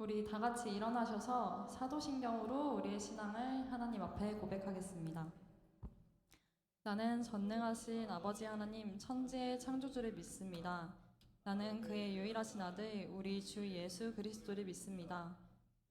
우리 다 같이 일어나셔서 사도신경으로 우리의 신앙을 하나님 앞에 고백하겠습니다. 나는 전능하신 아버지 하나님 천지의 창조주를 믿습니다. 나는 그의 유일하신 아들 우리 주 예수 그리스도를 믿습니다.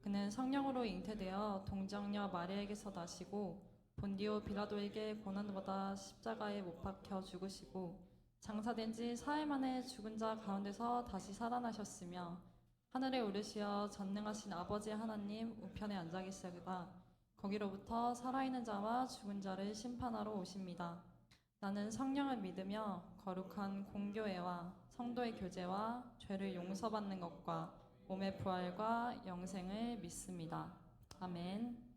그는 성령으로 잉태되어 동정녀 마리아에게서 나시고 본디오 빌라도에게 고난받아 십자가에 못 박혀 죽으시고 장사된 지 사흘 만에 죽은 자 가운데서 다시 살아나셨으며 하늘에 오르시어 전능하신 아버지 하나님 우편에 앉아 계시다가 거기로부터 살아있는 자와 죽은 자를 심판하러 오십니다. 나는 성령을 믿으며 거룩한 공교회와 성도의 교제와 죄를 용서받는 것과 몸의 부활과 영생을 믿습니다. 아멘.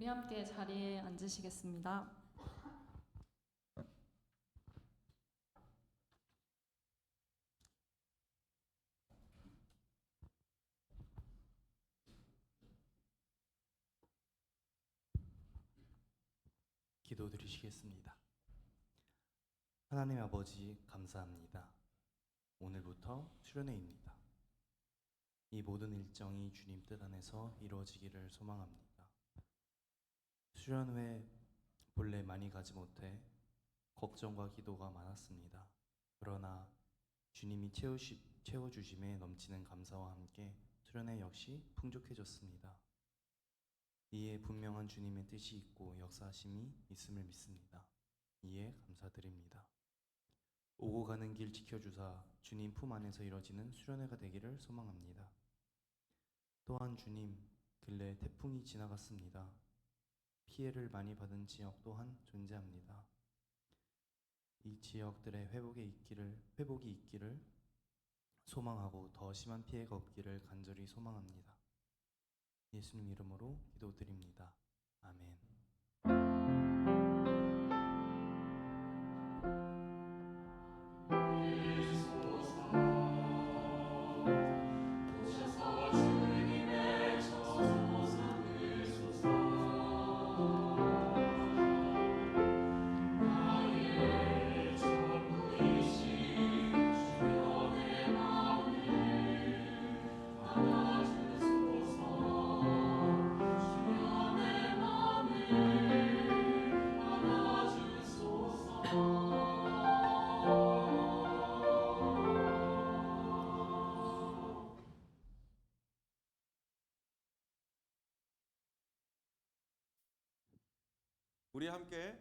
우리 함께 자리에 앉으시겠습니다. 기도드리시겠습니다. 하나님 아버지 감사합니다. 오늘부터 수련회입니다. 이 모든 일정이 주님 뜻 안에서 이루어지기를 소망합니다. 수련회 본래 많이 가지 못해 걱정과 기도가 많았습니다. 그러나 주님이 채워주심에 넘치는 감사와 함께 수련회 역시 풍족해졌습니다. 이에 분명한 주님의 뜻이 있고 역사하심이 있음을 믿습니다. 이에 감사드립니다. 오고 가는 길 지켜주사 주님 품 안에서 이뤄지는 수련회가 되기를 소망합니다. 또한 주님, 근래 태풍이 지나갔습니다. 피해를 많이 받은 지역 또한 존재합니다. 이 지역들의 회복이 있기를 소망하고 더 심한 피해가 없기를 간절히 소망합니다. 예수님 이름으로 기도드립니다. 아멘. 우리 함께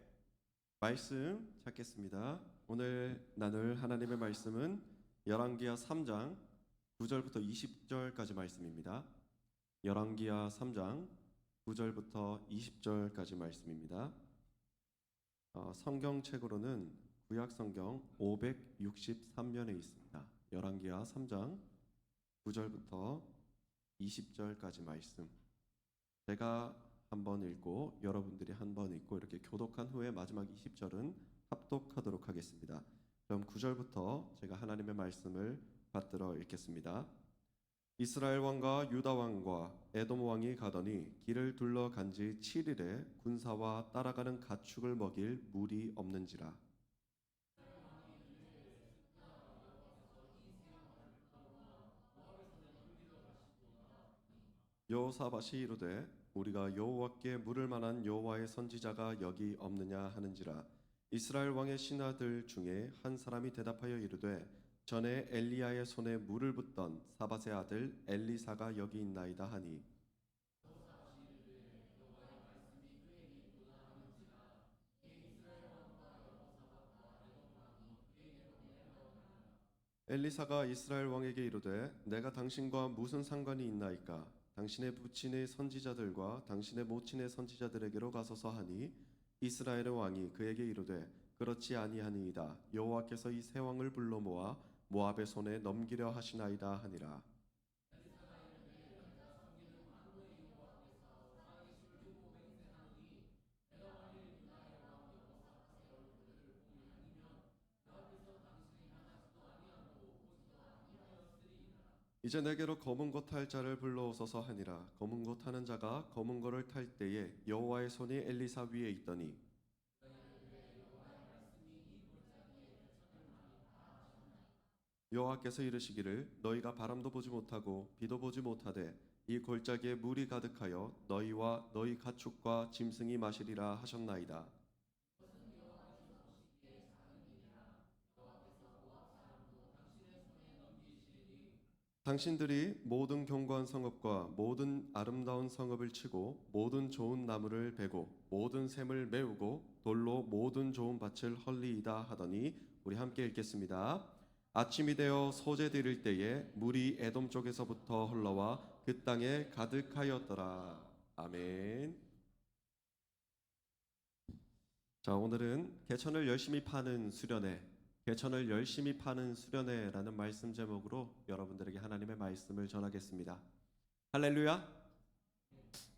말씀 찾겠습니다. 오늘 나눌 하나님의 말씀은 열왕기하 3장 9절부터 20절까지 말씀입니다. 열왕기하 3장 9절부터 20절까지 말씀입니다. 성경책으로는 구약 성경 563면에 있습니다. 열왕기하 3장 9절부터 20절까지 말씀. 제가 한 번 읽고 여러분들이 한 번 읽고 이렇게 교독한 후에 마지막 20절은 합독하도록 하겠습니다. 그럼 9절부터 제가 하나님의 말씀을 받들어 읽겠습니다. 이스라엘 왕과 유다 왕과 에돔 왕이 가더니 길을 둘러 간지 7일에 군사와 따라가는 가축을 먹일 물이 없는지라. 여호사밧이 이르되 우리가 여호와께 물을 만한 여호와의 선지자가 여기 없느냐 하는지라. 이스라엘 왕의 신하들 중에 한 사람이 대답하여 이르되 전에 엘리야의 손에 물을 붓던 사밧의 아들 엘리사가 여기 있나이다 하니, 엘리사가 이스라엘 왕에게 이르되 내가 당신과 무슨 상관이 있나이까? 당신의 부친의 선지자들과 당신의 모친의 선지자들에게로 가소서 하니, 이스라엘의 왕이 그에게 이르되 그렇지 아니하니이다. 여호와께서 이 세 왕을 불러 모아 모압의 손에 넘기려 하시나이다 하니라. 이제 내게로 검은 것 탈 자를 불러오소서 하니라. 검은 것 타는 자가 검은 거를 탈 때에 여호와의 손이 엘리사 위에 있더니, 여호와께서 이르시기를 너희가 바람도 보지 못하고 비도 보지 못하되 이 골짜기에 물이 가득하여 너희와 너희 가축과 짐승이 마시리라 하셨나이다. 당신들이 모든 견고한 성읍과 모든 아름다운 성읍을 치고 모든 좋은 나무를 베고 모든 샘을 메우고 돌로 모든 좋은 밭을 헐리이다 하더니, 우리 함께 읽겠습니다. 아침이 되어 소재 드릴 때에 물이 에돔 쪽에서부터 흘러와 그 땅에 가득하였더라. 아멘. 자, 오늘은 개천을 열심히 파는 수련회, 개천을 열심히 파는 수련회라는 말씀 제목으로 여러분들에게 하나님의 말씀을 전하겠습니다. 할렐루야.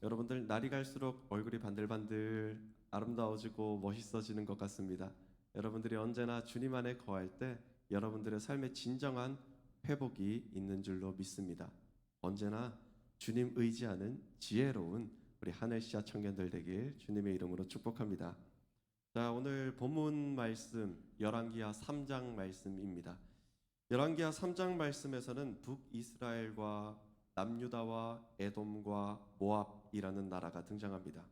여러분들 날이 갈수록 얼굴이 반들반들 아름다워지고 멋있어지는 것 같습니다. 여러분들이 언제나 주님 안에 거할 때 여러분들의 삶에 진정한 회복이 있는 줄로 믿습니다. 언제나 주님 의지하는 지혜로운 우리 하늘시아 청년들 되길 주님의 이름으로 축복합니다. 자, 오늘 본문 말씀 열왕기하 3장 말씀입니다. 열왕기하 3장 말씀에서는 북이스라엘과 남유다와 에돔과 모압이라는 나라가 등장합니다.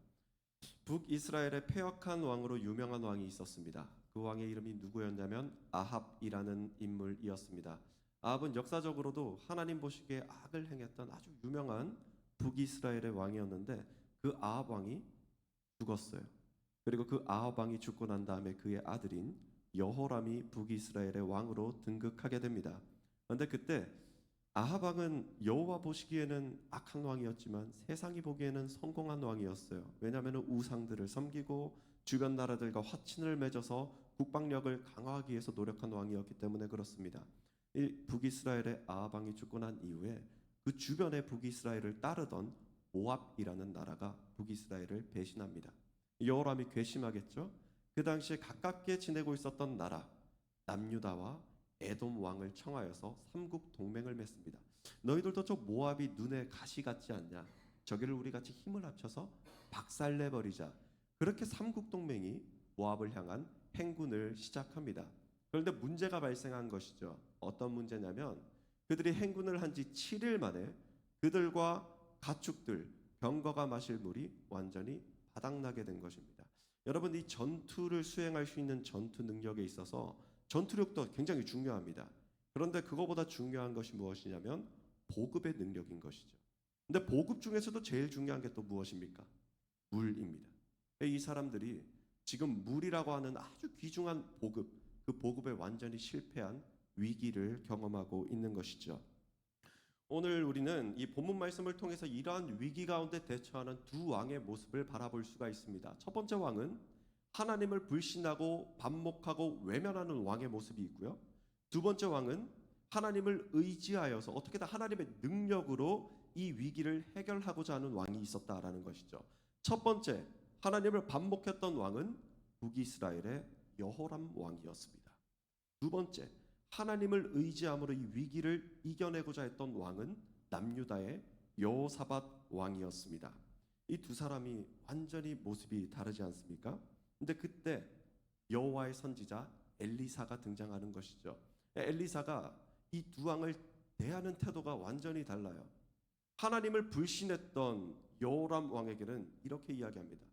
북이스라엘의 패역한 왕으로 유명한 왕이 있었습니다. 그 왕의 이름이 누구였냐면 아합이라는 인물이었습니다. 아합은 역사적으로도 하나님 보시기에 악을 행했던 아주 유명한 북이스라엘의 왕이었는데, 그 아합 왕이 죽었어요. 그리고 그 아합 왕이 죽고 난 다음에 그의 아들인 여호람이 북이스라엘의 왕으로 등극하게 됩니다. 그런데 그때 아합 왕은 여호와 보시기에는 악한 왕이었지만 세상이 보기에는 성공한 왕이었어요. 왜냐하면 우상들을 섬기고 주변 나라들과 화친을 맺어서 국방력을 강화하기 위해서 노력한 왕이었기 때문에 그렇습니다. 이 북이스라엘의 아합 왕이 죽고 난 이후에 그 주변의 북이스라엘을 따르던 모압이라는 나라가 북이스라엘을 배신합니다. 여호람이 괘씸하겠죠. 그 당시에 가깝게 지내고 있었던 나라 남유다와 에돔 왕을 청하여서 삼국 동맹을 맺습니다. 너희들도 저 모압이 눈에 가시 같지 않냐? 저기를 우리 같이 힘을 합쳐서 박살내버리자. 그렇게 삼국 동맹이 모압을 향한 행군을 시작합니다. 그런데 문제가 발생한 것이죠. 어떤 문제냐면 그들이 행군을 한 지 7일 만에 그들과 가축들, 병거가 마실 물이 완전히 바닥나게 된 것입니다. 여러분, 이 전투를 수행할 수 있는 전투 능력에 있어서 전투력도 굉장히 중요합니다. 그런데 그거보다 중요한 것이 무엇이냐면 보급의 능력인 것이죠. 근데 보급 중에서도 제일 중요한 게 또 무엇입니까? 물입니다. 이 사람들이 지금 물이라고 하는 아주 귀중한 보급, 그 보급에 완전히 실패한 위기를 경험하고 있는 것이죠. 오늘 우리는 이 본문 말씀을 통해서 이러한 위기 가운데 대처하는 두 왕의 모습을 바라볼 수가 있습니다. 첫 번째 왕은 하나님을 불신하고 반목하고 외면하는 왕의 모습이 있고요. 두 번째 왕은 하나님을 의지하여서 어떻게든 하나님의 능력으로 이 위기를 해결하고자 하는 왕이 있었다라는 것이죠. 첫 번째, 하나님을 반목했던 왕은 북이스라엘의 여호람 왕이었습니다. 두 번째, 하나님을 의지함으로 이 위기를 이겨내고자 했던 왕은 남유다의 여호사밧 왕이었습니다. 이 두 사람이 완전히 모습이 다르지 않습니까? 근데 그때 여호와의 선지자 엘리사가 등장하는 것이죠. 엘리사가 이 두 왕을 대하는 태도가 완전히 달라요. 하나님을 불신했던 여호람 왕에게는 이렇게 이야기합니다.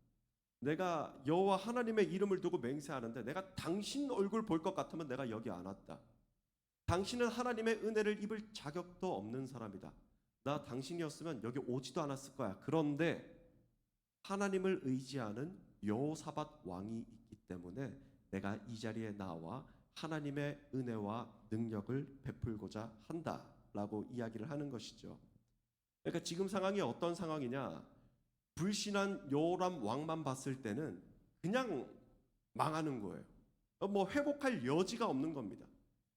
내가 여호와 하나님의 이름을 두고 맹세하는데 내가 당신 얼굴 볼 것 같으면 내가 여기 안 왔다. 당신은 하나님의 은혜를 입을 자격도 없는 사람이다. 나 당신이었으면 여기 오지도 않았을 거야. 그런데 하나님을 의지하는 여호사밧 왕이 있기 때문에 내가 이 자리에 나와 하나님의 은혜와 능력을 베풀고자 한다라고 이야기를 하는 것이죠. 그러니까 지금 상황이 어떤 상황이냐? 불신한 여호람 왕만 봤을 때는 그냥 망하는 거예요. 뭐 회복할 여지가 없는 겁니다.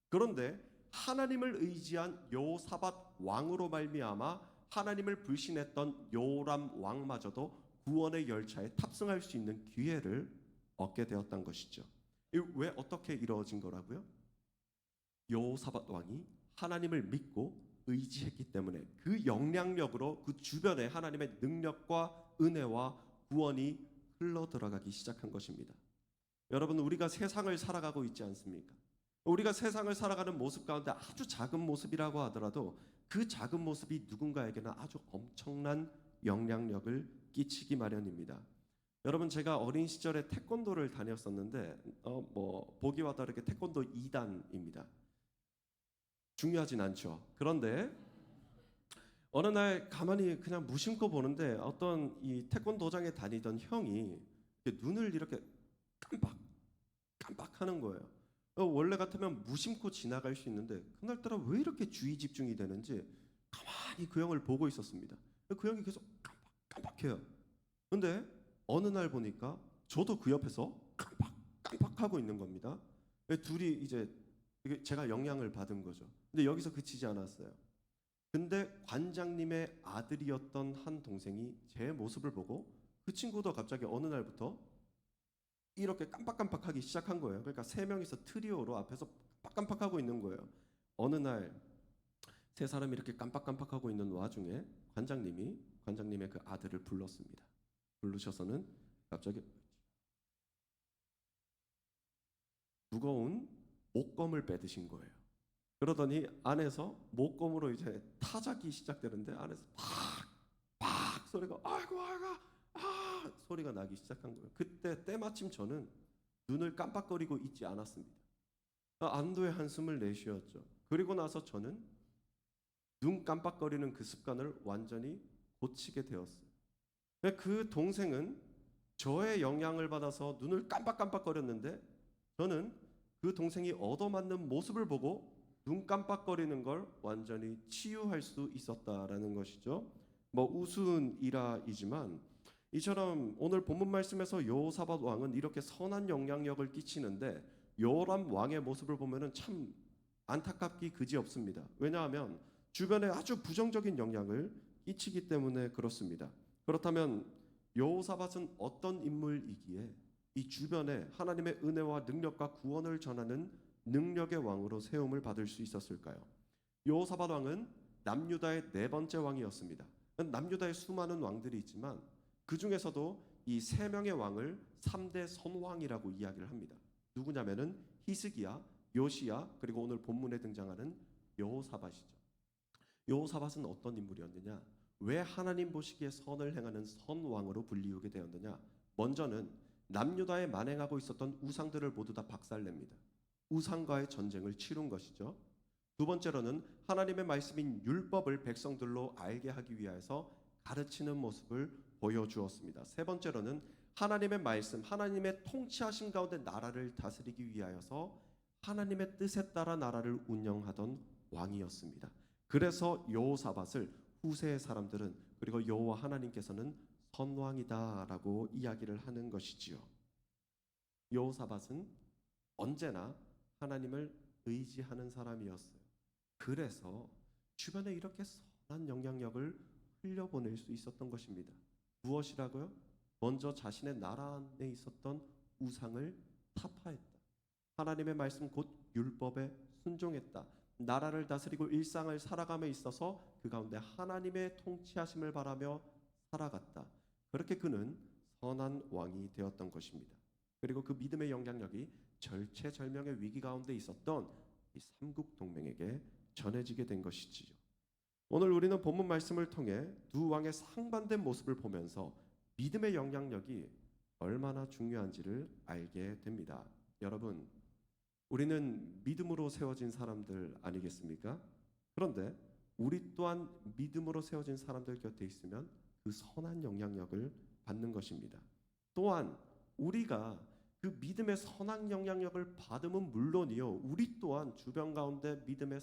그런데 하나님을 의지한 여호사밧 왕으로 말미암아 하나님을 불신했던 여호람 왕마저도 구원의 열차에 탑승할 수 있는 기회를 얻게 되었던 것이죠. 왜 어떻게 이루어진 거라고요? 여호사밧 왕이 하나님을 믿고 의지했기 때문에 그 영향력으로 그 주변에 하나님의 능력과 은혜와 구원이 흘러 들어가기 시작한 것입니다. 여러분, 우리가 세상을 살아가고 있지 않습니까? 우리가 세상을 살아가는 모습 가운데 아주 작은 모습이라고 하더라도 그 작은 모습이 누군가에게는 아주 엄청난 영향력을 끼치기 마련입니다. 여러분, 제가 어린 시절에 태권도를 다녔었는데 보기와 다르게 태권도 2단입니다. 중요하진 않죠. 그런데 어느 날 가만히 그냥 무심코 보는데 어떤 이 태권도장에 다니던 형이 눈을 이렇게 깜빡하는 거예요. 원래 같으면 무심코 지나갈 수 있는데 그날따라 왜 이렇게 주의 집중이 되는지 가만히 그 형을 보고 있었습니다. 그 형이 계속 깜빡해요. 근데 어느 날 보니까 저도 그 옆에서 깜빡하고 있는 겁니다. 둘이 이제 제가 영향을 받은 거죠. 근데 여기서 그치지 않았어요. 근데 관장님의 아들이었던 한 동생이 제 모습을 보고 그 친구도 갑자기 어느 날부터 이렇게 깜빡깜빡하기 시작한 거예요. 그러니까 세 명이서 트리오로 앞에서 깜빡깜빡하고 있는 거예요. 어느 날 세 사람이 이렇게 깜빡깜빡하고 있는 와중에 관장님의 그 아들을 불렀습니다. 부르셔서는 갑자기 무거운 목검을 빼드신 거예요. 그러더니 안에서 목검으로 이제 타작이 시작되는데 안에서 팍 소리가 아이고 소리가 나기 시작한 거예요. 그때 때마침 저는 눈을 깜빡거리고 있지 않았습니다. 안도의 한숨을 내쉬었죠. 그리고 나서 저는 눈 깜빡거리는 그 습관을 완전히 고치게 되었어요. 그 동생은 저의 영향을 받아서 눈을 깜빡깜빡거렸는데 저는 그 동생이 얻어맞는 모습을 보고 눈 깜빡거리는 걸 완전히 치유할 수 있었다라는 것이죠. 뭐 우스운 일화이지만 이처럼 오늘 본문 말씀에서 여호사밧 왕은 이렇게 선한 영향력을 끼치는데 요람 왕의 모습을 보면은 참 안타깝기 그지없습니다. 왜냐하면 주변에 아주 부정적인 영향을 끼치기 때문에 그렇습니다. 그렇다면 여호사밧은 어떤 인물이기에 이 주변에 하나님의 은혜와 능력과 구원을 전하는 능력의 왕으로 세움을 받을 수 있었을까요? 여호사밧 왕은 남유다의 네 번째 왕이었습니다. 남유다에 수많은 왕들이 있지만 그 중에서도 이 세 명의 왕을 3대 선왕이라고 이야기를 합니다. 누구냐면은 히스기야, 요시야, 그리고 오늘 본문에 등장하는 여호사밧이죠. 여호사밧은 어떤 인물이었느냐? 왜 하나님 보시기에 선을 행하는 선왕으로 불리우게 되었느냐? 먼저는 남유다에 만행하고 있었던 우상들을 모두 다 박살냅니다. 우상과의 전쟁을 치룬 것이죠. 두 번째로는 하나님의 말씀인 율법을 백성들로 알게 하기 위해서 가르치는 모습을 보여주었습니다. 세 번째로는 하나님의 말씀, 하나님의 통치하심 가운데 나라를 다스리기 위하여서 하나님의 뜻에 따라 나라를 운영하던 왕이었습니다. 그래서 여호사밧을 후세의 사람들은 그리고 여호와 하나님께서는 선왕이다라고 이야기를 하는 것이지요. 여호사밧은 언제나 하나님을 의지하는 사람이었어요. 그래서 주변에 이렇게 선한 영향력을 흘려보낼 수 있었던 것입니다. 무엇이라고요? 먼저 자신의 나라 안에 있었던 우상을 타파했다. 하나님의 말씀 곧 율법에 순종했다. 나라를 다스리고 일상을 살아감에 있어서 그 가운데 하나님의 통치하심을 바라며 살아갔다. 그렇게 그는 선한 왕이 되었던 것입니다. 그리고 그 믿음의 영향력이 절체절명의 위기 가운데 있었던 이 삼국 동맹에게 전해지게 된 것이지요. 오늘 우리는 본문 말씀을 통해 두 왕의 상반된 모습을 보면서 믿음의 영향력이 얼마나 중요한지를 알게 됩니다. 여러분, 우리는 믿음으로 세워진 사람들 아니겠습니까? 그런데 우리 또한 믿음으로 세워진 사람들 곁에 있으면 그 선한 영향력을 받는 것입니다. 또한 우리가 그 믿음의 선한 영향력을 받으면 물론이요, 우리 또한 주변 가운데 믿음의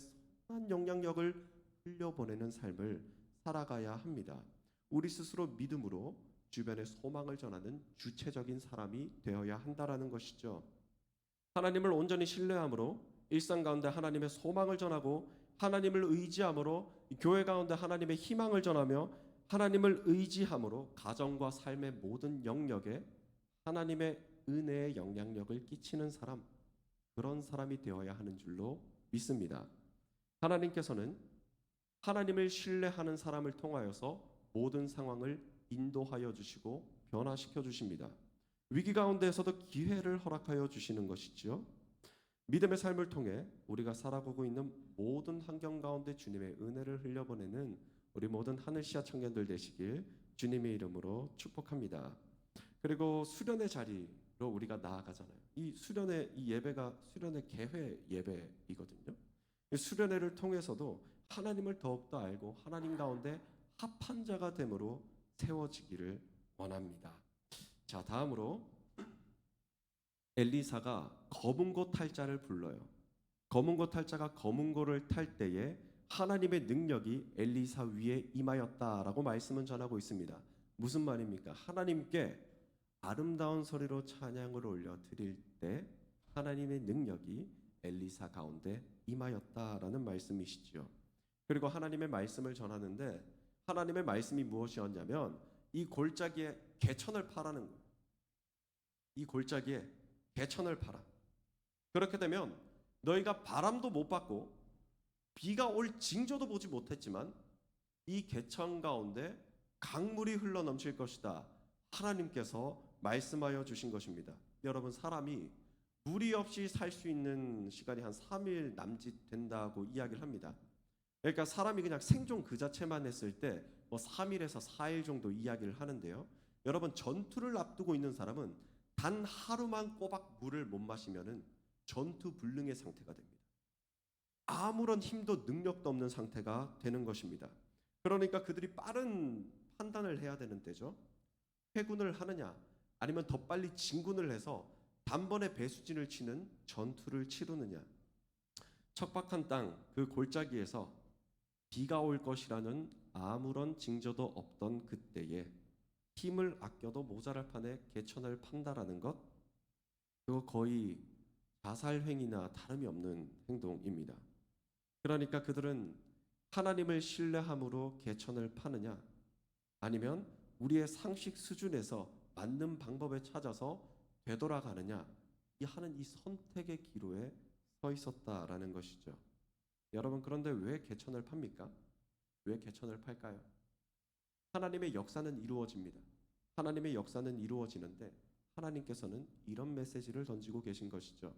선한 영향력을 흘려보내는 삶을 살아가야 합니다. 우리 스스로 믿음으로 주변에 소망을 전하는 주체적인 사람이 되어야 한다라는 것이죠. 하나님을 온전히 신뢰함으로 일상 가운데 하나님의 소망을 전하고 하나님을 의지함으로 교회 가운데 하나님의 희망을 전하며 하나님을 의지함으로 가정과 삶의 모든 영역에 하나님의 은혜의 영향력을 끼치는 사람, 그런 사람이 되어야 하는 줄로 믿습니다. 하나님께서는 하나님을 신뢰하는 사람을 통하여서 모든 상황을 인도하여 주시고 변화시켜 주십니다. 위기 가운데에서도 기회를 허락하여 주시는 것이죠. 믿음의 삶을 통해 우리가 살아가고 있는 모든 환경 가운데 주님의 은혜를 흘려보내는 우리 모든 하늘시야 청년들 되시길 주님의 이름으로 축복합니다. 그리고 수련의 자리로 우리가 나아가잖아요. 이 수련의 이 예배가 수련의 개회 예배이거든요. 이 수련회를 통해서도 하나님을 더욱더 알고 하나님 가운데 합한 자가 됨으로 세워지기를 원합니다. 자, 다음으로 엘리사가 검은고 탈 자를 불러요. 검은고 탈 자가 검은고를 탈 때에 하나님의 능력이 엘리사 위에 임하였다라고 말씀은 전하고 있습니다. 무슨 말입니까? 하나님께 아름다운 소리로 찬양을 올려 드릴 때 하나님의 능력이 엘리사 가운데 임하였다라는 말씀이시죠. 그리고 하나님의 말씀을 전하는데 하나님의 말씀이 무엇이었냐면 이 골짜기에 개천을 파라는 거예요. 이 골짜기에 개천을 파라. 그렇게 되면 너희가 바람도 못 받고 비가 올 징조도 보지 못했지만 이 개천 가운데 강물이 흘러 넘칠 것이다. 하나님께서 말씀하여 주신 것입니다. 여러분, 사람이 물이 없이 살 수 있는 시간이 한 3일 남짓 된다고 이야기를 합니다. 그러니까 사람이 그냥 생존 그 자체만 했을 때 뭐 3일에서 4일 정도 이야기를 하는데요. 여러분, 전투를 앞두고 있는 사람은 단 하루만 꼬박 물을 못 마시면은 전투 불능의 상태가 됩니다. 아무런 힘도 능력도 없는 상태가 되는 것입니다. 그러니까 그들이 빠른 판단을 해야 되는 때죠. 회군을 하느냐 아니면 더 빨리 진군을 해서 단번에 배수진을 치는 전투를 치르느냐? 척박한 땅 그 골짜기에서 비가 올 것이라는 아무런 징조도 없던 그때에 힘을 아껴도 모자랄 판에 개천을 판다라는 것, 그거 거의 자살행위나 다름이 없는 행동입니다. 그러니까 그들은 하나님을 신뢰함으로 개천을 파느냐, 아니면 우리의 상식 수준에서 맞는 방법을 찾아서 되돌아가느냐, 하는 이 선택의 기로에 서 있었다라는 것이죠. 여러분, 그런데 왜 개천을 팝니까? 왜 개천을 팔까요? 하나님의 역사는 이루어집니다. 하나님의 역사는 이루어지는데 하나님께서는 이런 메시지를 던지고 계신 것이죠.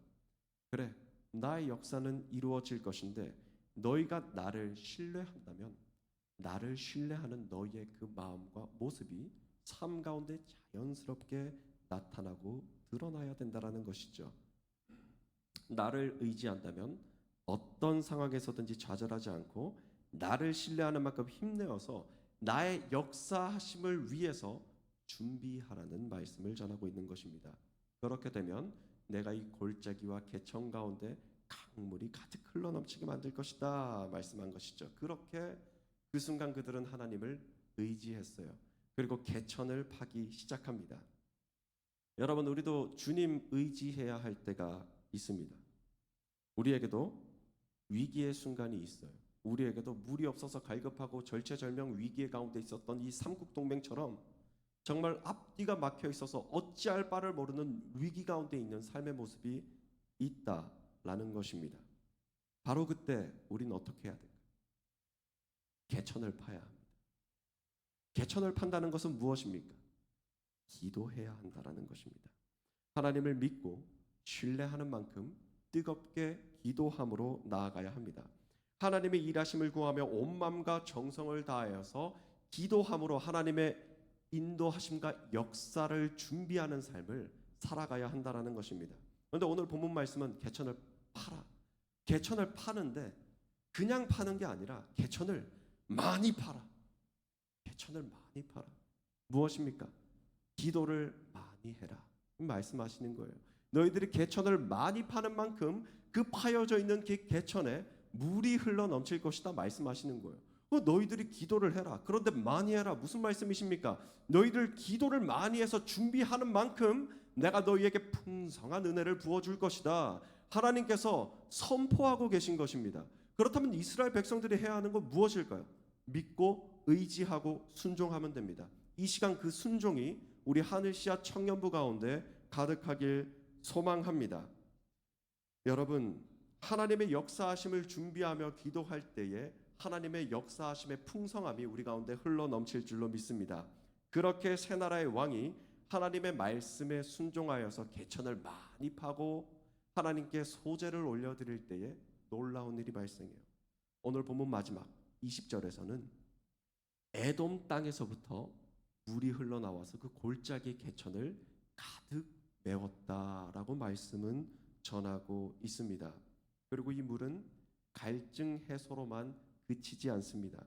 그래, 나의 역사는 이루어질 것인데 너희가 나를 신뢰한다면 나를 신뢰하는 너희의 그 마음과 모습이 삶 가운데 자연스럽게 나타나고 드러나야 된다라는 것이죠. 나를 의지한다면 어떤 상황에서든지 좌절하지 않고 나를 신뢰하는 만큼 힘내어서 나의 역사하심을 위해서 준비하라는 말씀을 전하고 있는 것입니다. 그렇게 되면 내가 이 골짜기와 개천 가운데 강물이 가득 흘러넘치게 만들 것이다 말씀한 것이죠. 그렇게 그 순간 그들은 하나님을 의지했어요. 그리고 개천을 파기 시작합니다. 여러분, 우리도 주님 의지해야 할 때가 있습니다. 우리에게도 위기의 순간이 있어요. 우리에게도 물이 없어서 갈급하고 절체절명 위기의 가운데 있었던 이 삼국동맹처럼 정말 앞뒤가 막혀 있어서 어찌할 바를 모르는 위기 가운데 있는 삶의 모습이 있다라는 것입니다. 바로 그때 우리는 어떻게 해야 될까요? 개천을 파야 합니다. 개천을 판다는 것은 무엇입니까? 기도해야 한다라는 것입니다. 하나님을 믿고 신뢰하는 만큼 뜨겁게 기도함으로 나아가야 합니다. 하나님의 일하심을 구하며 온 마음과 정성을 다하여서 기도함으로 하나님의 인도하심과 역사를 준비하는 삶을 살아가야 한다라는 것입니다. 그런데 오늘 본문 말씀은 개천을 파라. 개천을 파는데 그냥 파는 게 아니라 개천을 많이 파라. 개천을 많이 파라. 무엇입니까? 기도를 많이 해라. 말씀하시는 거예요. 너희들이 개천을 많이 파는 만큼 그 파여져 있는 그 개천에 물이 흘러 넘칠 것이다 말씀하시는 거예요. 너희들이 기도를 해라. 그런데 많이 해라. 무슨 말씀이십니까? 너희들 기도를 많이 해서 준비하는 만큼 내가 너희에게 풍성한 은혜를 부어줄 것이다. 하나님께서 선포하고 계신 것입니다. 그렇다면 이스라엘 백성들이 해야 하는 건 무엇일까요? 믿고 의지하고 순종하면 됩니다. 이 시간 그 순종이 우리 하늘시야 청년부 가운데 가득하길 소망합니다. 여러분, 하나님의 역사하심을 준비하며 기도할 때에 하나님의 역사하심의 풍성함이 우리 가운데 흘러 넘칠 줄로 믿습니다. 그렇게 새 나라의 왕이 하나님의 말씀에 순종하여서 개천을 많이 파고 하나님께 소제를 올려드릴 때에 놀라운 일이 발생해요. 오늘 본문 마지막 20절에서는 에돔 땅에서부터 물이 흘러나와서 그 골짜기 개천을 가득 메웠다라고 말씀은 전하고 있습니다. 그리고 이 물은 갈증 해소로만 그치지 않습니다.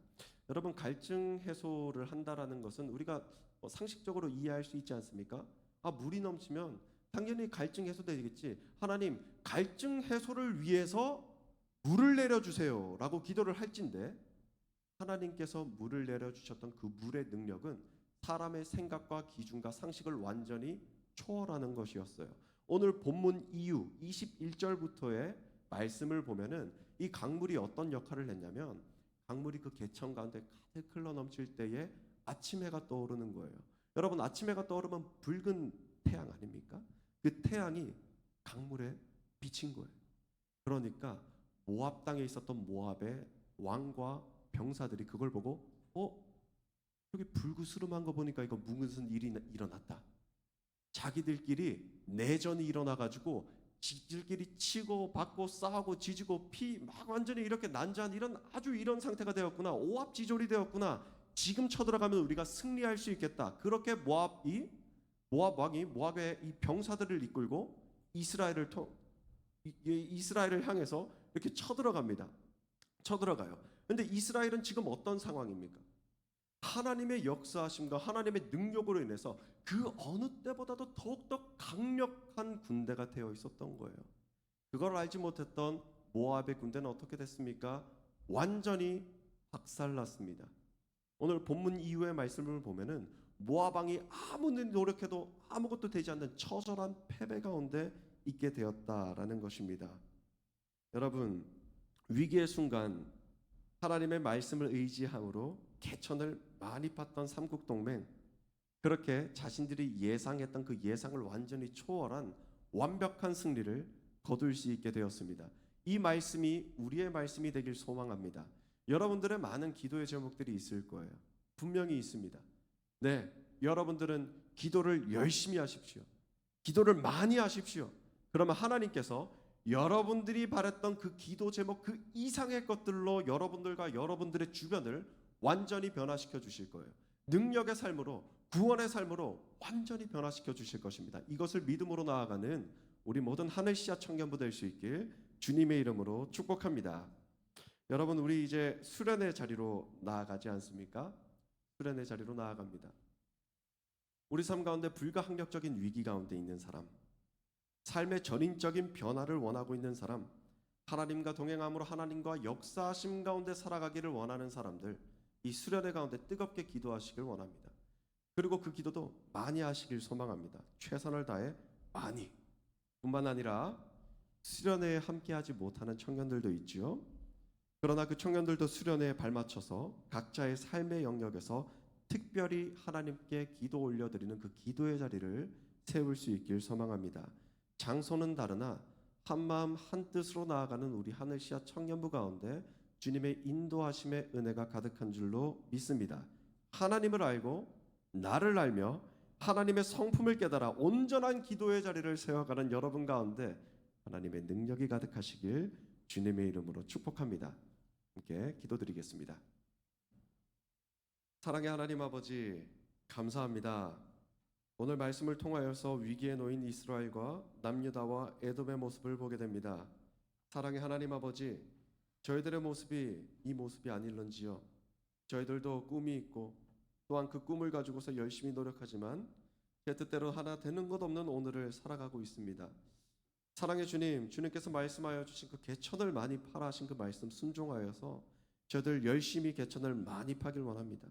여러분, 갈증 해소를 한다라는 것은 우리가 상식적으로 이해할 수 있지 않습니까? 물이 넘치면 당연히 갈증 해소되겠지. 하나님, 갈증 해소를 위해서 물을 내려주세요 라고 기도를 할진데 하나님께서 물을 내려주셨던 그 물의 능력은 사람의 생각과 기준과 상식을 완전히 초월하는 것이었어요. 오늘 본문 이후 21절부터의 말씀을 보면은 이 강물이 어떤 역할을 했냐면 강물이 그 개천 가운데 가득 흘러 넘칠 때에 아침 해가 떠오르는 거예요. 여러분, 아침 해가 떠오르면 붉은 태양 아닙니까? 그 태양이 강물에 비친 거예요. 그러니까 모압 땅에 있었던 모압의 왕과 병사들이 그걸 보고 여기 불구스름한 거 보니까 이거 무슨 일이 일어났다. 자기들끼리 내전이 일어나가지고 지들끼리 치고 받고 싸우고 지지고 피 막 완전히 이렇게 난자한 이런 상태가 되었구나. 오합지졸이 되었구나. 지금 쳐들어가면 우리가 승리할 수 있겠다. 그렇게 모압 왕이 모압의 이 병사들을 이끌고 이스라엘을 향해서 이렇게 쳐들어갑니다. 쳐들어가요. 근데 이스라엘은 지금 어떤 상황입니까? 하나님의 역사하심과 하나님의 능력으로 인해서 그 어느 때보다도 더욱더 강력한 군대가 되어 있었던 거예요. 그걸 알지 못했던 모압의 군대는 어떻게 됐습니까? 완전히 박살났습니다. 오늘 본문 이후의 말씀을 보면은 모압 왕이 아무리 노력해도 아무것도 되지 않는 처절한 패배 가운데 있게 되었다라는 것입니다. 여러분, 위기의 순간 하나님의 말씀을 의지함으로 개천을 많이 팠던 삼국 동맹, 그렇게 자신들이 예상했던 그 예상을 완전히 초월한 완벽한 승리를 거둘 수 있게 되었습니다. 이 말씀이 우리의 말씀이 되길 소망합니다. 여러분들의 많은 기도의 제목들이 있을 거예요. 분명히 있습니다. 네, 여러분들은 기도를 열심히 하십시오. 기도를 많이 하십시오. 그러면 하나님께서 여러분들이 바랬던 그 기도 제목 그 이상의 것들로 여러분들과 여러분들의 주변을 완전히 변화시켜 주실 거예요. 능력의 삶으로, 구원의 삶으로 완전히 변화시켜 주실 것입니다. 이것을 믿음으로 나아가는 우리 모든 하늘시야 청년부 될 수 있길 주님의 이름으로 축복합니다. 여러분, 우리 이제 수련의 자리로 나아가지 않습니까? 수련의 자리로 나아갑니다. 우리 삶 가운데 불가항력적인 위기 가운데 있는 사람, 삶의 전인적인 변화를 원하고 있는 사람, 하나님과 동행함으로 하나님과 역사하심 가운데 살아가기를 원하는 사람들, 이 수련회 가운데 뜨겁게 기도하시길 원합니다. 그리고 그 기도도 많이 하시길 소망합니다. 최선을 다해 많이. 뿐만 아니라 수련회에 함께하지 못하는 청년들도 있지요. 그러나 그 청년들도 수련회에 발맞춰서 각자의 삶의 영역에서 특별히 하나님께 기도 올려드리는 그 기도의 자리를 세울 수 있길 소망합니다. 장소는 다르나 한마음 한뜻으로 나아가는 우리 하늘시야 청년부 가운데 주님의 인도하심의 은혜가 가득한 줄로 믿습니다. 하나님을 알고 나를 알며 하나님의 성품을 깨달아 온전한 기도의 자리를 세워가는 여러분 가운데 하나님의 능력이 가득하시길 주님의 이름으로 축복합니다. 함께 기도드리겠습니다. 사랑의 하나님 아버지, 감사합니다. 오늘 말씀을 통하여서 위기에 놓인 이스라엘과 남유다와 에돔의 모습을 보게 됩니다. 사랑의 하나님 아버지, 저희들의 모습이 이 모습이 아닐런지요. 저희들도 꿈이 있고 또한 그 꿈을 가지고서 열심히 노력하지만 제 뜻대로 하나 되는 것 없는 오늘을 살아가고 있습니다. 사랑의 주님, 주님께서 말씀하여 주신 그 개천을 많이 파라 하신 그 말씀 순종하여서 저희들 열심히 개천을 많이 파길 원합니다.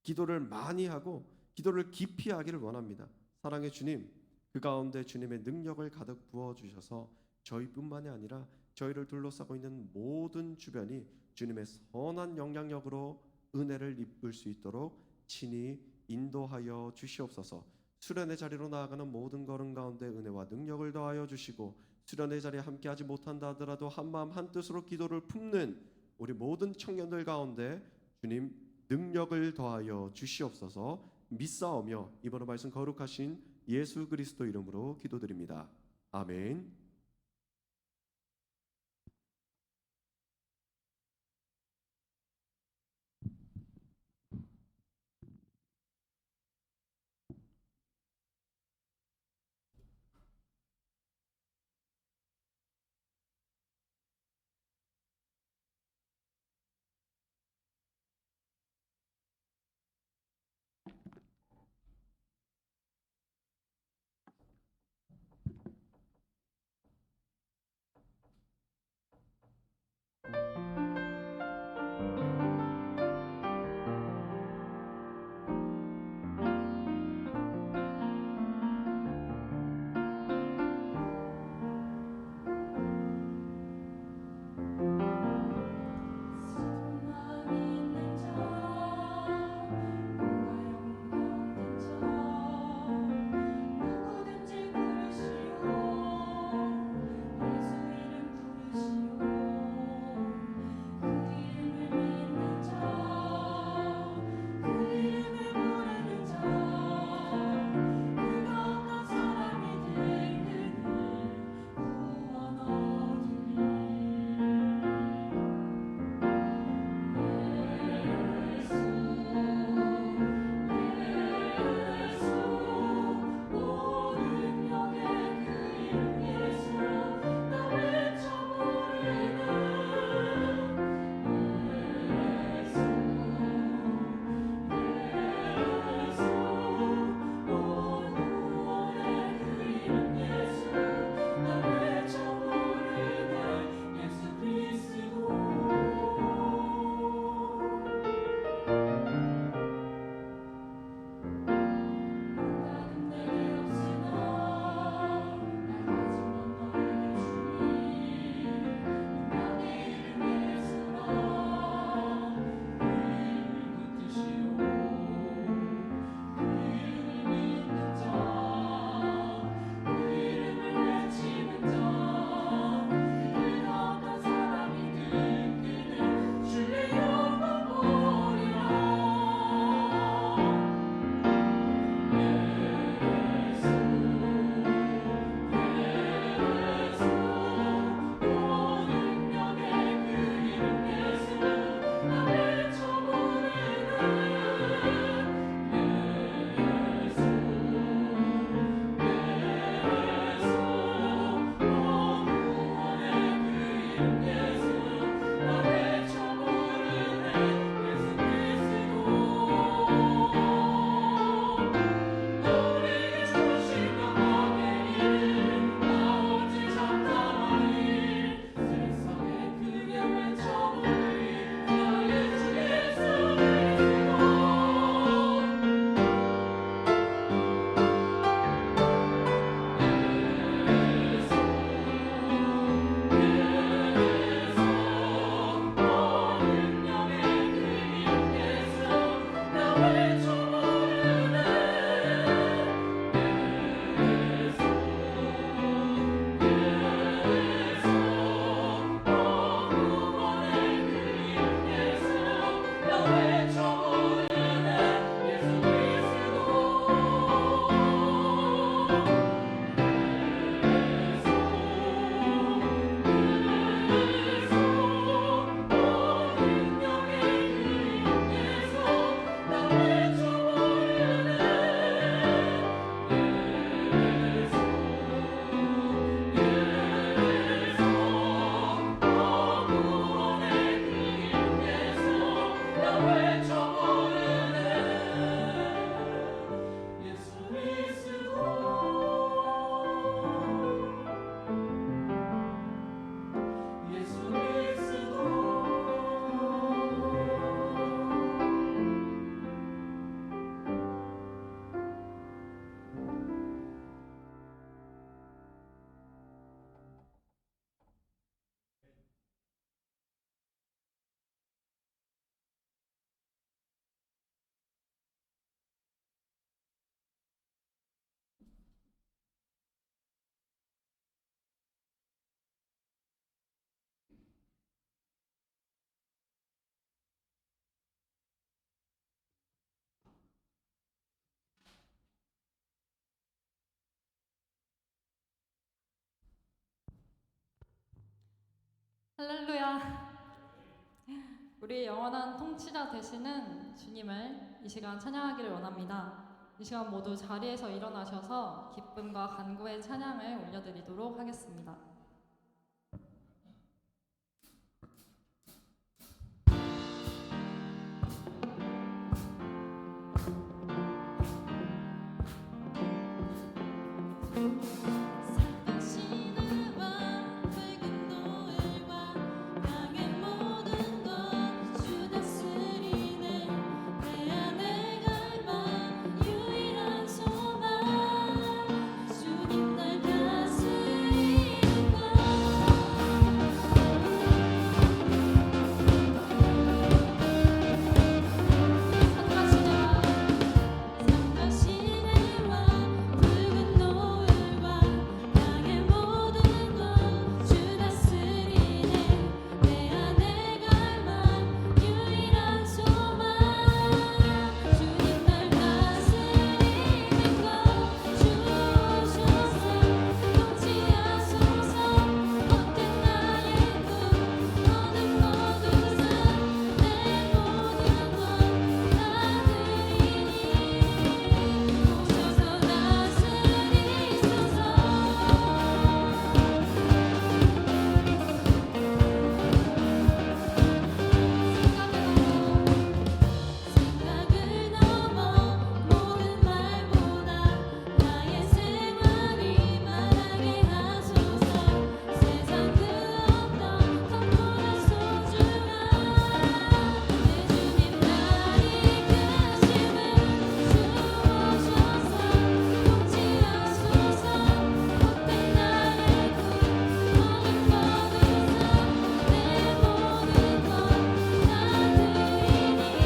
기도를 많이 하고 기도를 깊이 하기를 원합니다. 사랑의 주님, 그 가운데 주님의 능력을 가득 부어주셔서 저희뿐만이 아니라 저희를 둘러싸고 있는 모든 주변이 주님의 선한 영향력으로 은혜를 입을 수 있도록 친히 인도하여 주시옵소서. 수련의 자리로 나아가는 모든 걸음 가운데 은혜와 능력을 더하여 주시고, 수련의 자리에 함께하지 못한다 하더라도 한마음 한뜻으로 기도를 품는 우리 모든 청년들 가운데 주님 능력을 더하여 주시옵소서. 믿사오며 이번에 말씀 거룩하신 예수 그리스도 이름으로 기도드립니다. 아멘. 할렐루야. 우리의 영원한 통치자 되시는 주님을 이 시간 찬양하기를 원합니다. 이 시간 모두 자리에서 일어나셔서 기쁨과 간구의 찬양을 올려드리도록 하겠습니다. 살펴시는 왕 붉은 노을과 땅의 모든 것 주 다스리네 내 안에 갈망 유일한 소망 주님 날 다스리는 것 산다시네 왕 붉은 노을과 땅의 모든 것 주 다스리네 내 안에 갈망 유일한 소망 주님 날 다스리는 것 주셔서 통치하소서 헛된 나의 꿈 어둠 모두 산내 모든 것 나들이니 오셔서 다스리소서 생각을 넘어 모든 말보다 나의 생활이 말하게 하소서 세상 그 어떤 것보다 소중한 내 주님 날 이끄심을 주옵소서 통치하소서 헛된 나의 꿈 어둠 모두 산내 모든 것 나들이니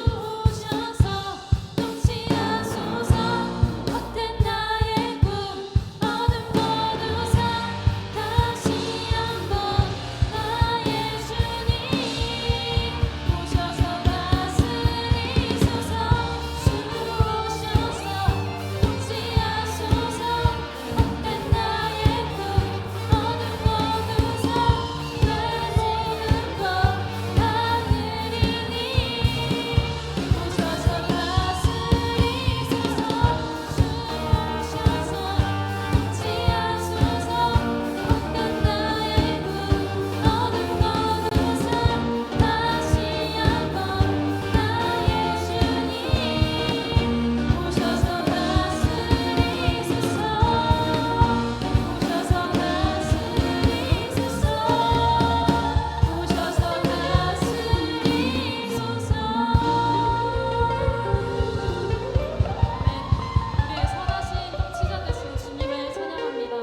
주옵소서 통치하소서 헛된 나의 꿈 어둠 모두 산 다시 한번 나의 주님 오셔서 다스리소서 주옵소서 통치하소서 헛된 나의 꿈 어둠 모두 산 다지는 것 나들이니 오셔서 다스리소서 주옵소서 통치하소서 헛된 나의 꿈 어둠 모두 산 다시 한번 나의 주님 오셔서 다스리소서 오셔서 다스리소서 오셔서 다스리소서 우리의 선하신 통치자 되신 주님을 찬양합니다.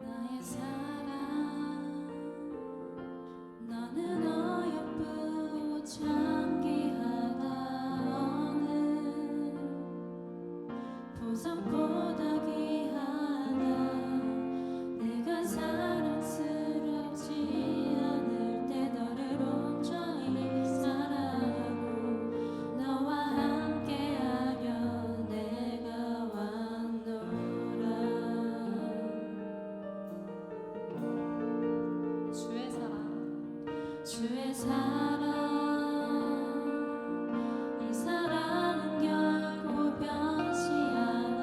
나의 사랑 너는 어여쁘고 참기하다 어느 보석보다 귀하다 내가 사랑스럽지 않을 때 너를 온전히 사랑하고 너와 함께하려 내가 왔노라 주의 사랑 주의 사랑 이 사랑은 결코 변치 않아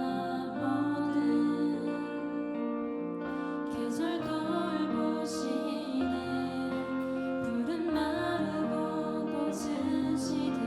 모든 계절 돌보시네 푸른 마르고 꽃은 시들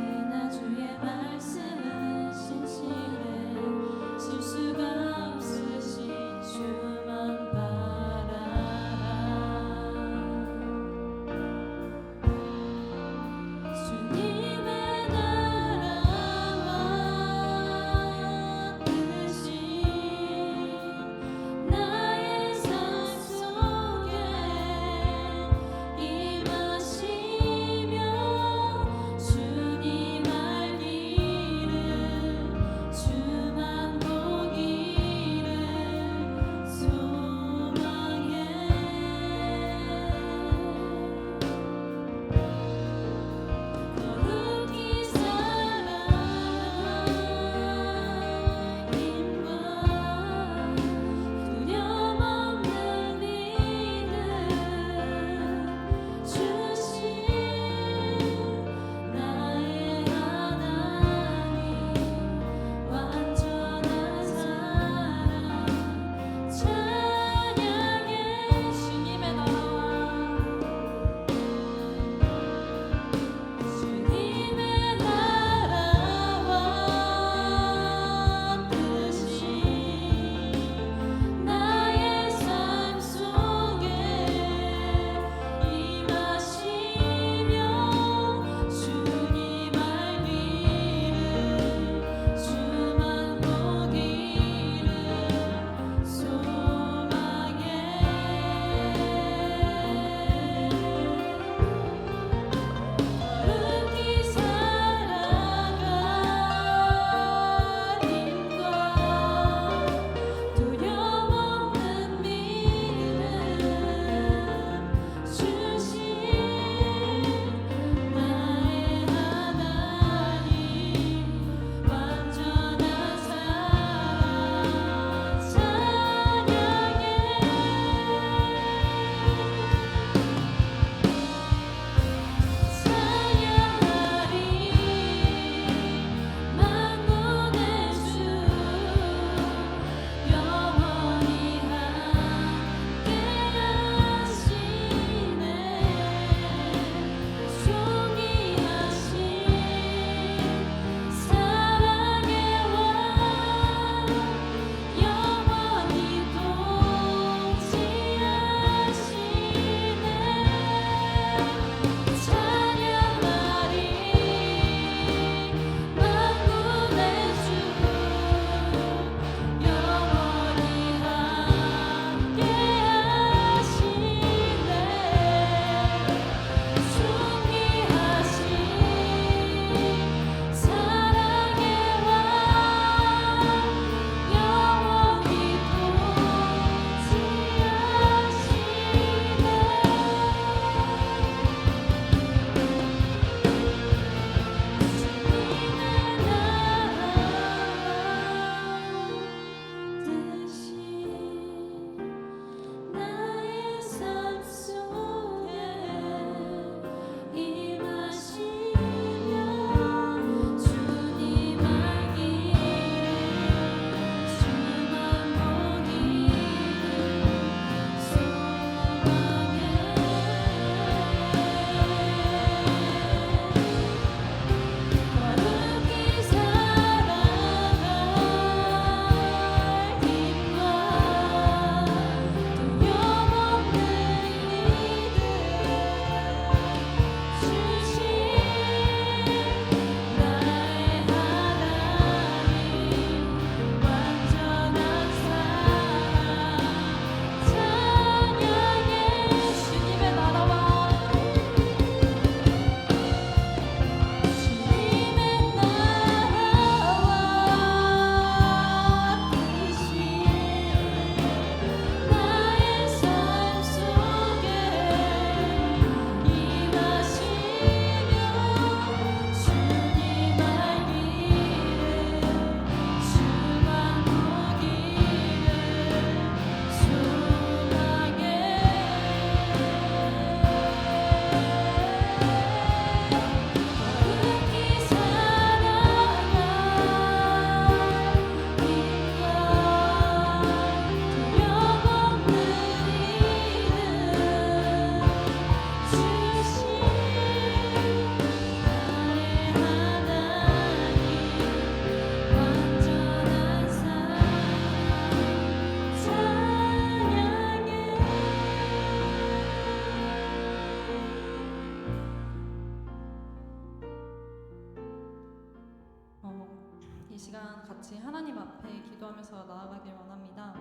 시간 같이 하나님 앞에 기도하면서 나아가길 원합니다.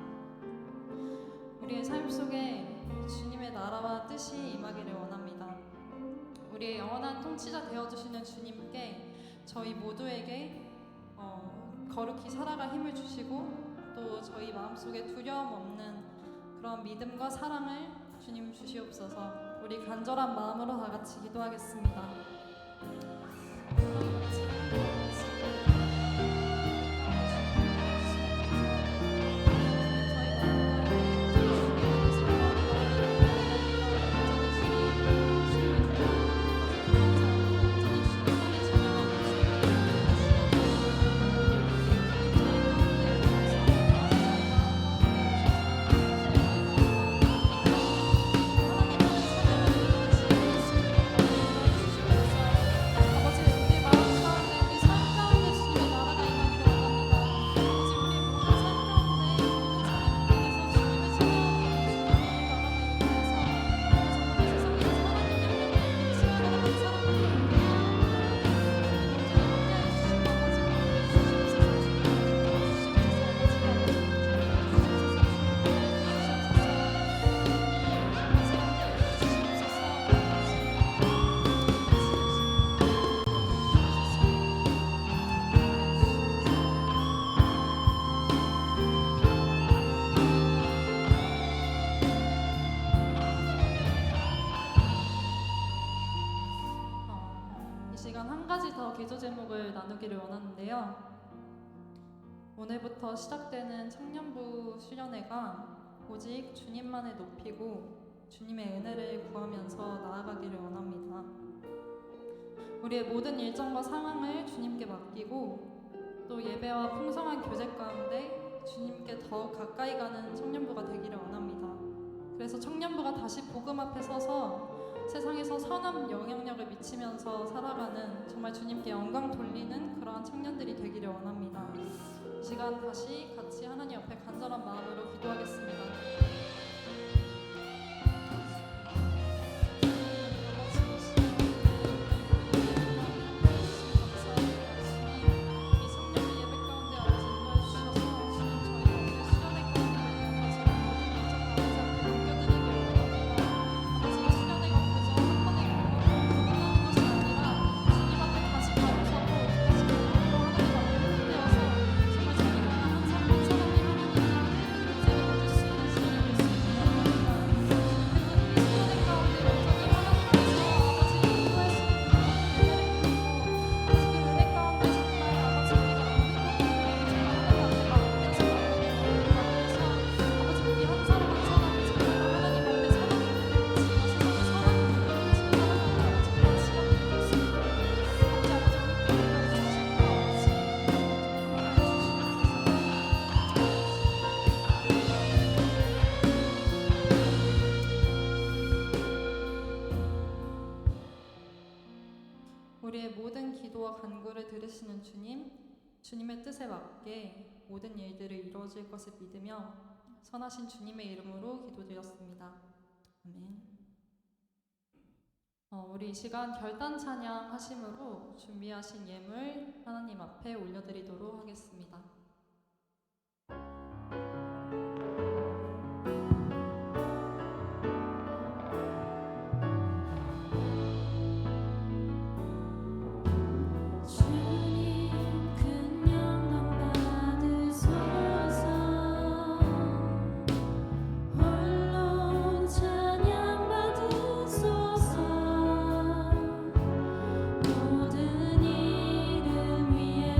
우리의 삶 속에 주님의 나라와 뜻이 임하기를 원합니다. 우리의 영원한 통치자 되어주시는 주님께 저희 모두에게 거룩히 살아갈 힘을 주시고 또 저희 마음속에 두려움 없는 그런 믿음과 사랑을 주님 주시옵소서. 우리 간절한 마음으로 다 같이 기도하겠습니다. 이 시간 한 가지 더 기도 제목을 나누기를 원하는데요. 오늘부터 시작되는 청년부 수련회가 오직 주님만을 높이고 주님의 은혜를 구하면서 나아가기를 원합니다. 우리의 모든 일정과 상황을 주님께 맡기고 또 예배와 풍성한 교제 가운데 주님께 더 가까이 가는 청년부가 되기를 원합니다. 그래서 청년부가 다시 복음 앞에 서서 세상에서 선한 영향력을 미치면서 살아가는 정말 주님께 영광 돌리는 그러한 청년들이 되기를 원합니다. 이 시간 다시 같이 하나님 앞에 간절한 마음으로 기도하겠습니다. 우리의 모든 기도와 간구를 들으시는 주님, 주님의 뜻에 맞게 모든 일들을 이루어질 것을 믿으며 선하신 주님의 이름으로 기도드렸습니다. 아멘. 우리 이 시간 결단 찬양 하심으로 준비하신 예물 하나님 앞에 올려드리도록 하겠습니다. 주님 큰 영광 받으소서 홀로 찬양 받으소서 모든 이름 위에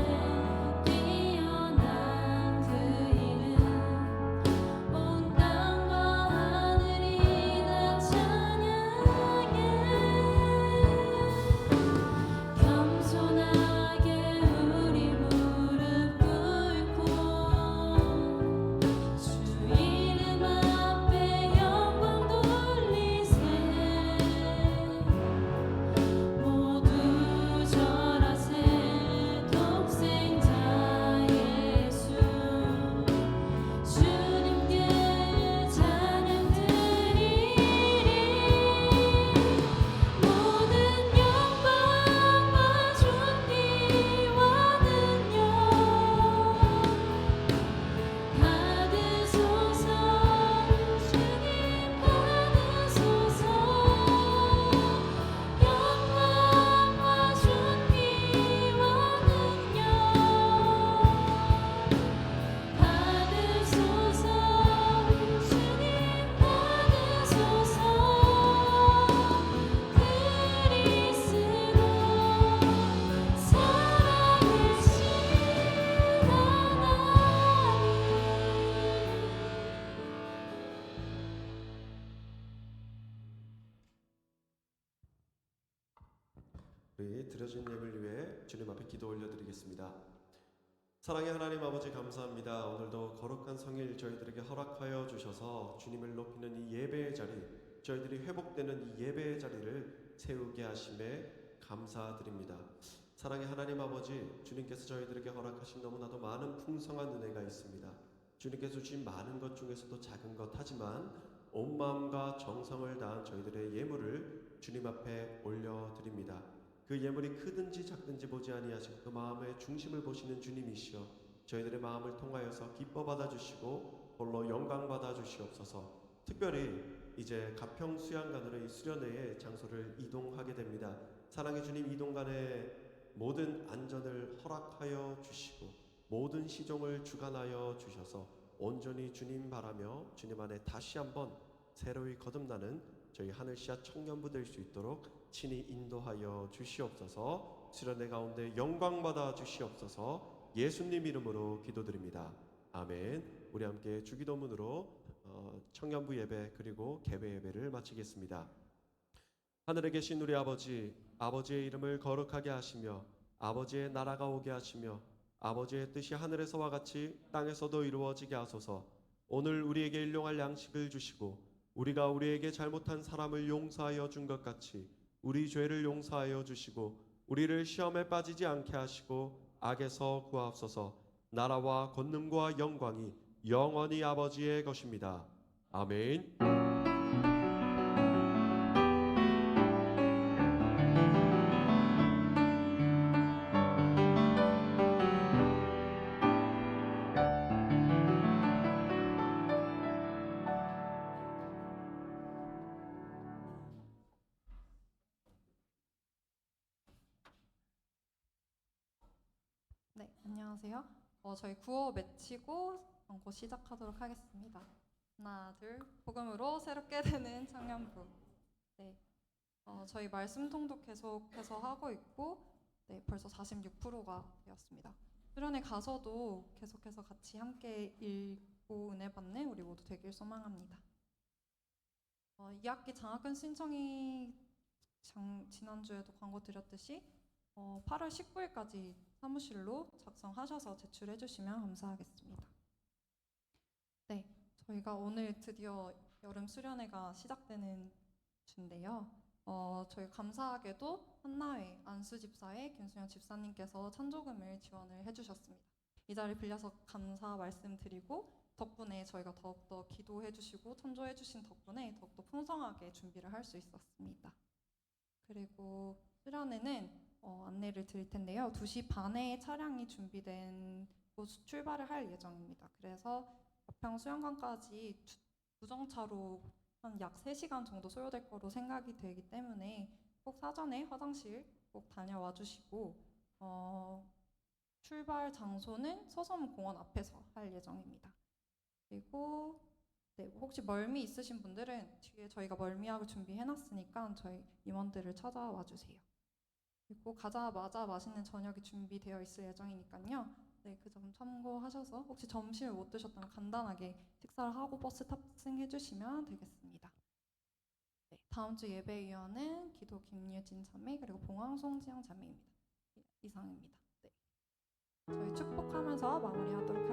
우리 드려진 예물 위해 주님 앞에 기도 올려드리겠습니다. 사랑의 하나님 아버지 감사합니다. 오늘도 거룩한 성일 저희들에게 허락하여 주셔서 주님을 높이는 이 예배의 자리, 저희들이 회복되는 이 예배의 자리를 세우게 하심에 감사드립니다. 사랑의 하나님 아버지, 주님께서 저희들에게 허락하신 너무나도 많은 풍성한 은혜가 있습니다. 주님께서 주신 많은 것 중에서도 작은 것 하지만 온 마음과 정성을 다한 저희들의 예물을 주님 앞에 올려드립니다. 그 예물이 크든지 작든지 보지 아니하시고 그 마음의 중심을 보시는 주님이시여, 저희들의 마음을 통하여서 기뻐 받아주시고 홀로 영광 받아주시옵소서. 특별히 이제 가평 수양관으로 이 수련회의 장소를 이동하게 됩니다. 사랑의 주님, 이동간에 모든 안전을 허락하여 주시고 모든 시종을 주관하여 주셔서 온전히 주님 바라며 주님 안에 다시 한번 새로이 거듭나는 저희 하늘씨앗 청년부 될 수 있도록 친히 인도하여 주시옵소서. 수련회 가운데 영광 받아 주시옵소서. 예수님 이름으로 기도드립니다. 아멘. 우리 함께 주기도문으로 청년부 예배 그리고 개회 예배를 마치겠습니다. 하늘에 계신 우리 아버지, 아버지의 이름을 거룩하게 하시며 아버지의 나라가 오게 하시며 아버지의 뜻이 하늘에서와 같이 땅에서도 이루어지게 하소서. 오늘 우리에게 일용할 양식을 주시고 우리가 우리에게 잘못한 사람을 용서하여 준 것 같이 우리 죄를 용서하여 주시고 우리를 시험에 빠지지 않게 하시고 악에서 구하옵소서. 나라와 권능과 영광이 영원히 아버지의 것입니다. 아멘. 네, 안녕하세요. 저희 구호 외치고 곧 시작하도록 하겠습니다. 하나, 둘, 복음으로 새롭게 되는 청년부. 네, 저희 말씀 통독 계속해서 하고 있고, 네, 벌써 46%가 되었습니다. 수련회 가서도 계속해서 같이 함께 읽고 은혜 받는 우리 모두 되길 소망합니다. 2학기 장학금 신청이 지난주에도 광고 드렸듯이 8월 19일까지 사무실로 작성하셔서 제출해 주시면 감사하겠습니다. 네, 저희가 오늘 드디어 여름 수련회가 시작되는 주인데요. 저희 감사하게도 한나회 안수집사의 김수현 집사님께서 찬조금을 지원을 해주셨습니다. 이 자리 빌려서 감사 말씀드리고 덕분에 저희가 더욱더 기도해 주시고 찬조해 주신 덕분에 더욱더 풍성하게 준비를 할 수 있었습니다. 그리고 수련회는 안내를 드릴 텐데요. 2시 반에 차량이 준비된 곳 출발을 할 예정입니다. 그래서 가평 수영관까지 부정차로 한 약 3시간 정도 소요될 거로 생각이 되기 때문에 꼭 사전에 화장실 꼭 다녀와 주시고 출발 장소는 서섬공원 앞에서 할 예정입니다. 그리고 네, 혹시 멀미 있으신 분들은 뒤에 저희가 멀미약을 준비해놨으니까 저희 임원들을 찾아와 주세요. 그리고 가자마자 맛있는 저녁이 준비되어 있을 예정이니까요. 네, 그 점 참고하셔서 혹시 점심을 못 드셨다면 간단하게 식사를 하고 버스 탑승해 주시면 되겠습니다. 네, 다음 주 예배위원은 기도 김유진 자매 그리고 봉황 송지영 자매입니다. 이상입니다. 네, 저희 축복하면서 마무리하도록